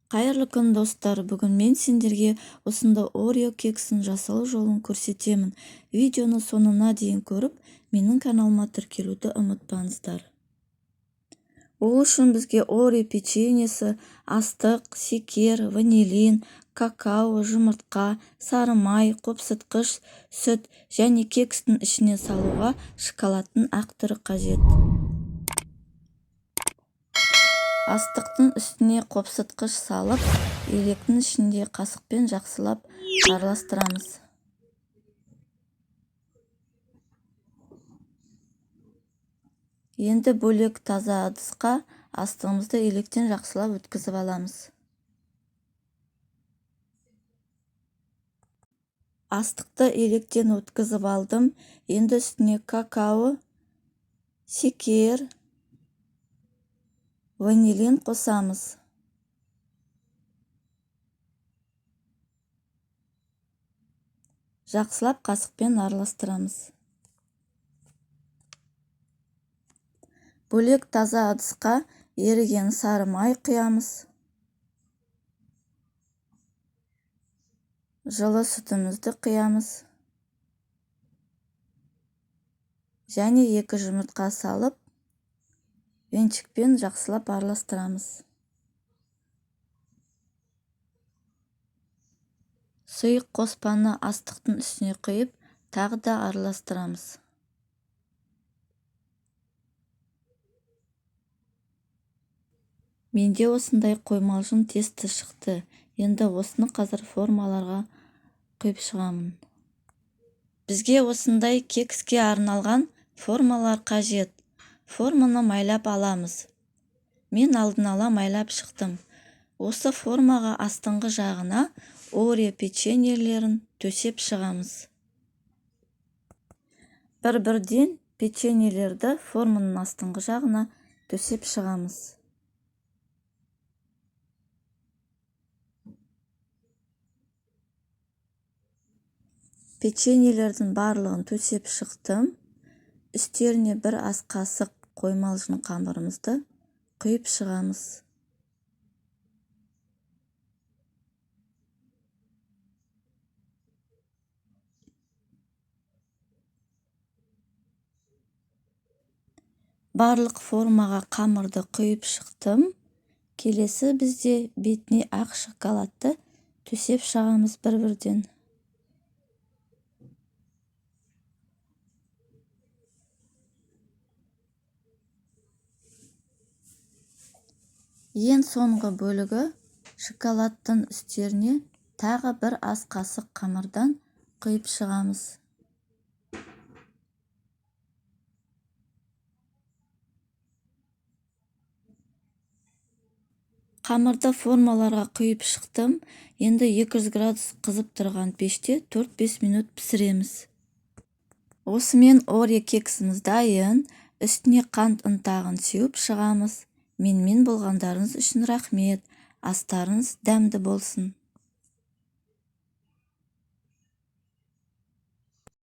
Қайырлы күн достар, бүгін мен сендерге осында Орео кексін жасалу жолын көрсетемін. Видеоны соңына дейін көріп, менің каналыма тіркелуді ұмытпаңыздар. Ол үшін бізге Орео печеньесі, астық, шекер, ванилин, какао, жұмыртқа, сары май, қопсытқыш, сүт және кекстің ішіне салуға шоколадтың ақ түрі қажет. Астықтың үстіне қопсытқыш салып, електің ішінде қасықпен жақсылап араластырамыз. Енді бөлек таза ыдысқа астығымызды електен жақсылап өткізіп аламыз. Астықты електен өткізіп алдым. Енді үстіне какао, шекер, ванилин қосамыз. Жақсылап қасықпен араластырамыз. Бөлек таза ыдысқа еріген сары май құямыз. Жылы сүтімізді құямыз. Және 2 жұмыртқа салып, венчикпен жақсылап араластырамыз. Сұйық қоспаны астықтың үстіне құйып, тағы да араластырамыз. Менде осындай қоймалжың тесті шықты. Енді осыны қазір формаларға құйып шығамын. Бізге осындай кекске арналған формалар қажет. Форманы майлап аламыз. Мен алдын ала майлап шықтым. Осы формаға астыңғы жағына Орео печеньелерін төсеп шығамыз. Бір-бірден печеньелерді форманың астыңғы жағына төсеп шығамыз. Печеньелердің барлығын төсеп шықтым. Үстеріне бір ас қасық қоймалжың қамырымызды құйып шығамыз. Барлық формаға қамырды құйып шықтым. Келесі бізде бетіне ақ шоколадты төсеп шығамыз бір-бірден. Ең соңғы бөлігі шоколадтың үстеріне тағы бір ас қасық қамырдан құйып шығамыз. Қамырды формаларға құйып шықтым. Енді 200 градус қызып тұрған пеште 4-5 минут пісіреміз. Осымен Орео кексіміз дайын. Үстіне қант ұнтағын сеуіп шығамыз. Менімен болғандарыңыз үшін рахмет. Астарыңыз дәмді болсын.